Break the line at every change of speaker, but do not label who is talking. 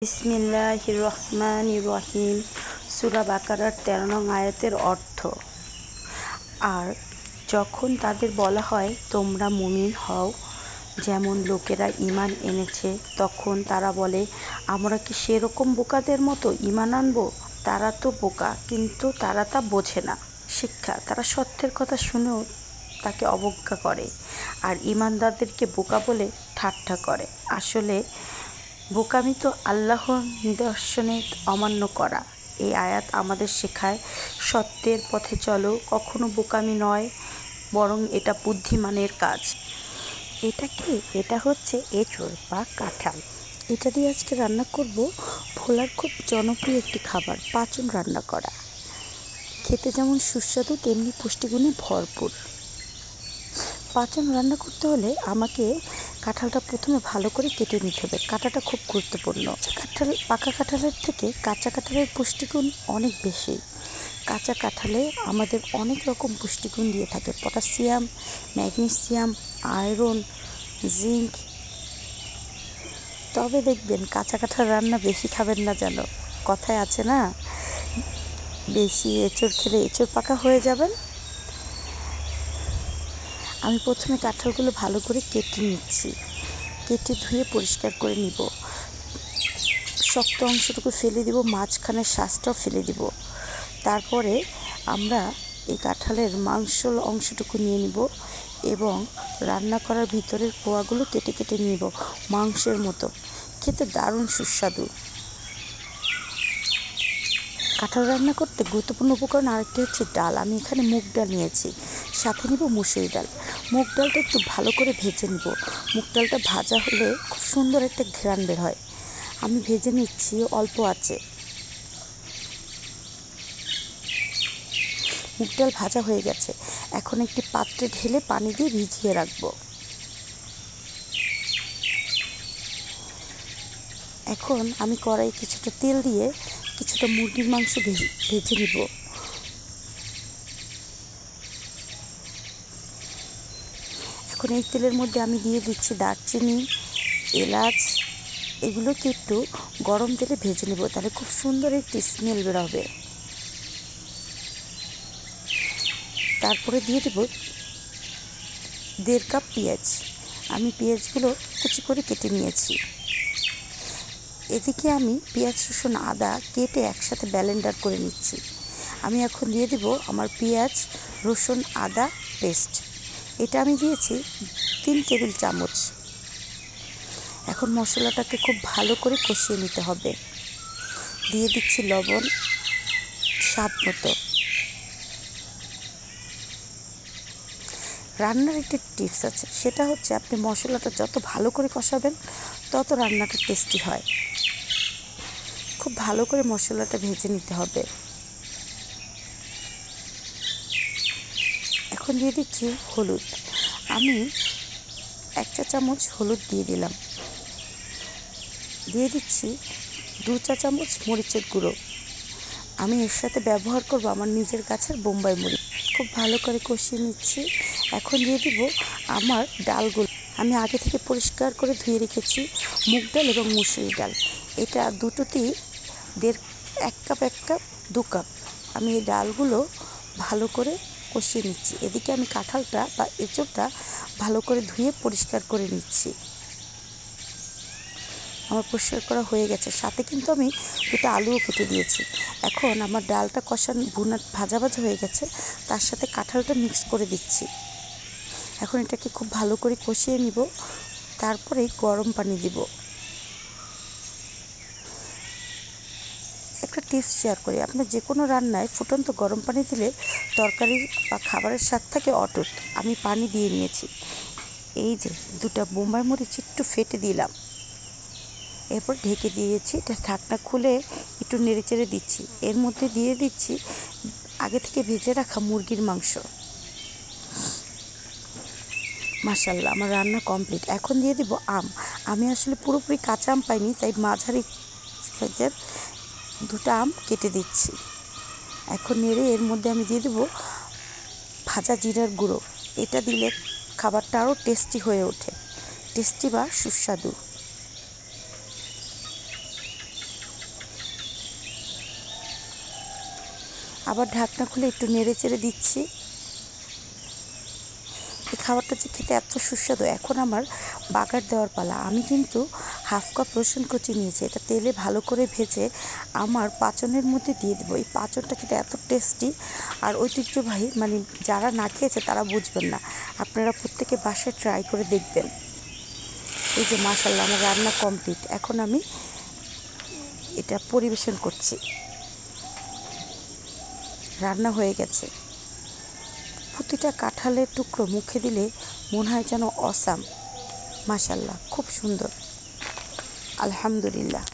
বিসমিল্লাহির রহমানির রহিম। সূরা বাকারার ১৩ নং আয়াতের অর্থ। আর যখন তাদের বলা হয় তোমরা মুমিন হও যেমন লোকেরা ঈমান এনেছে, তখন তারা বলে আমরা কি সেরকম বোকাদের মতো ঈমান আনবো? তারা তো বোকা, কিন্তু তারা তা বোঝে না। শিক্ষা: তারা সত্যের কথা শুনেও তাকে অবজ্ঞা করে আর ঈমানদারদেরকে বোকা বলে ঠাট্টা করে। আসলে বোকামি তো আল্লাহর নিদর্শনের অমান্য করা। এই আয়াত আমাদের শেখায় সত্যের পথে চলো, কখনো বোকামি নয়, বরং এটা বুদ্ধিমানের কাজ। এটা কি? এটা হচ্ছে এঁচোড় বা কাঁঠাল। এটা দিয়ে আজকে রান্না করব ভোলার খুব জনপ্রিয় একটি খাবার, পাঁচন রান্না করা। খেতে যেমন সুস্বাদু তেমনি পুষ্টিগুণে ভরপুর। পাঁচন রান্না করতে হলে আমাকে কাঁঠালটা প্রথমে ভালো করে কেটে নিতে হবে। কাটাটা খুব গুরুত্বপূর্ণ। পাকা কাঁঠালের থেকে কাঁচা কাঁঠালের পুষ্টিগুণ অনেক বেশি। কাঁচা কাঁঠালে আমাদের অনেক রকম পুষ্টিগুণ দিয়ে থাকে: পটাশিয়াম, ম্যাগনেসিয়াম, আয়রন, জিঙ্ক। তবে দেখবেন কাঁচা কাঁঠাল রান্না বেশি খাবেন না, যেন কথায় আছে না, বেশি এঁচোড় খেলে এঁচোড় পাকা হয়ে যাবেন। আমি প্রথমে কাঁঠালগুলো ভালো করে কেটে নিচ্ছি। কেটে ধুয়ে পরিষ্কার করে নিব। শক্ত অংশটুকু ফেলে দিব, মাঝখানের শ্বাসটাও ফেলে দিব। তারপরে আমরা এই কাঁঠালের মাংস অংশটুকু নিয়ে নিব এবং রান্না করার ভিতরের কোয়াগুলো কেটে কেটে নিব মাংসের মতো। খেতে দারুণ সুস্বাদু। কাঁঠাল রান্না করতে গুরুত্বপূর্ণ উপকরণ আরেকটি হচ্ছে ডাল। আমি এখানে মুগ ডাল নিয়েছি, সাথে নিব মুসুরি ডাল। মুগ ডালটা একটু ভালো করে ভেজে নিব। মুগ ডালটা ভাজা হলে খুব সুন্দর একটা ঘ্রাণ বের হয়। আমি ভেজে নিচ্ছি অল্প আঁচে। মুগ ডাল ভাজা হয়ে গেছে। এখন একটি পাত্রে ঢেলে পানি দিয়ে ভিজিয়ে রাখবো। এখন আমি কড়াই কিছুটা তেল দিয়ে কিছুটা মুরগির মাংস ভেজে নিব। এখন এই তেলের মধ্যে আমি দিয়ে দিচ্ছি দারচিনি, এলাচ। এগুলোকে একটু গরম তেলে ভেজে নেব, তাহলে খুব সুন্দর একটি স্মেল বের হবে। তারপরে দিয়ে দেব 1.5 কাপ পেঁয়াজ। আমি পেঁয়াজগুলো কুচি করে কেটে নিয়েছি। এদিকে আমি পেঁয়াজ, রসুন, আদা কেটে একসাথে ব্লেন্ডার করে নিচ্ছি। আমি এখন দিয়ে দেব আমার পেঁয়াজ, রসুন, আদা পেস্ট। এটা আমি দিয়েছি 3 টেবিল চামচ। এখন মশলাটাকে খুব ভালো করে কষিয়ে নিতে হবে। দিয়ে দিচ্ছি লবণ স্বাদ মতো। রান্নার একটি টিপস আছে, সেটা হচ্ছে আপনি মশলাটা যত ভালো করে কষাবেন তত রান্নাটা টেস্টি হয়। খুব ভালো করে মশলাটা ভেজে নিতে হবে। এখন দিয়ে দিচ্ছি হলুদ। আমি 1 চা চামচ হলুদ দিয়ে দিলাম। দিয়ে দিচ্ছি 2 চা চামচ মরিচের গুঁড়ো। আমি এর সাথে ব্যবহার করব আমার নিজের গাছের বোম্বাই মরিচ। খুব ভালো করে কষিয়ে নিচ্ছি। এখন দিয়ে দিব আমার ডালগুলো। আমি আগে থেকে পরিষ্কার করে ধুয়ে রেখেছি মুগ ডাল এবং মুসুরি ডাল। এটা দুটোতেই 1 কাপ 2 কাপ। আমি এই ডালগুলো ভালো করে কষিয়ে নিচ্ছি। এদিকে আমি কাঁঠালটা বা এঁচোড়টা ভালো করে ধুয়ে পরিষ্কার করে নিচ্ছি। আমার পরিষ্কার করা হয়ে গেছে। সাথে কিন্তু আমি 2টা আলুও কেটে দিয়েছি। এখন আমার ডালটা ভাজা হয়ে গেছে, তার সাথে কাঁঠালটা মিক্স করে দিচ্ছি। এখন এটাকে খুব ভালো করে কষিয়ে নিব। তারপরে গরম পানি দিব। একটা টিপস শেয়ার করি, আপনার যে কোনো রান্নায় ফুটন্ত গরম পানি দিলে তরকারি বা খাবারের স্বাদ থাকে অটুট। আমি পানি দিয়ে নিয়েছি। এই যে 2টা বোম্বাই মরিচ একটু ফেটে দিলাম। এরপর ঢেকে দিয়েছি। এটা ঢাকনা খুলে একটু নেড়েচেড়ে দিচ্ছি। এর মধ্যে দিয়ে দিচ্ছি আগে থেকে ভেজে রাখা মুরগির মাংস। মাশাআল্লাহ, আমার রান্না কমপ্লিট। এখন দিয়ে দিব আম। আমি আসলে পুরোপুরি কাঁচা আম পাইনি, তাই মাঝারি সাইজের 2টা আম কেটে দিচ্ছি। এখন নেড়ে এর মধ্যে আমি দিয়ে দেব ভাজা জিরার গুঁড়ো। এটা দিলে খাবারটা আরও টেস্টি হয়ে ওঠে, টেস্টি বা সুস্বাদু। আবার ঢাকনা খুলে একটু নেড়ে চেড়ে দিচ্ছি। এই খাবারটা যে খেতে এত সুস্বাদু। এখন আমার বাগার দেওয়ার পালা। আমি কিন্তু হাফ কাপ রসুন কুচি নিয়েছি, এটা তেলে ভালো করে ভেজে আমার পাঁচনের মধ্যে দিয়ে দেবো। এই পাঁচনটা খেতে এত টেস্টি আর ঐতিহ্যবাহী, মানে যারা না খেয়েছে তারা বুঝবেন না। আপনারা প্রত্যেকে বাসায় ট্রাই করে দেখবেন। এই যে মাশাআল্লাহ, আমার রান্না কমপ্লিট। এখন আমি এটা পরিবেশন করছি। রান্না হয়ে গেছে। প্রতিটা কাঁঠালের টুকরো মুখে দিলে মনে হয় যেন অসাম। মাশাআল্লাহ, খুব সুন্দর। আলহামদুলিল্লাহ।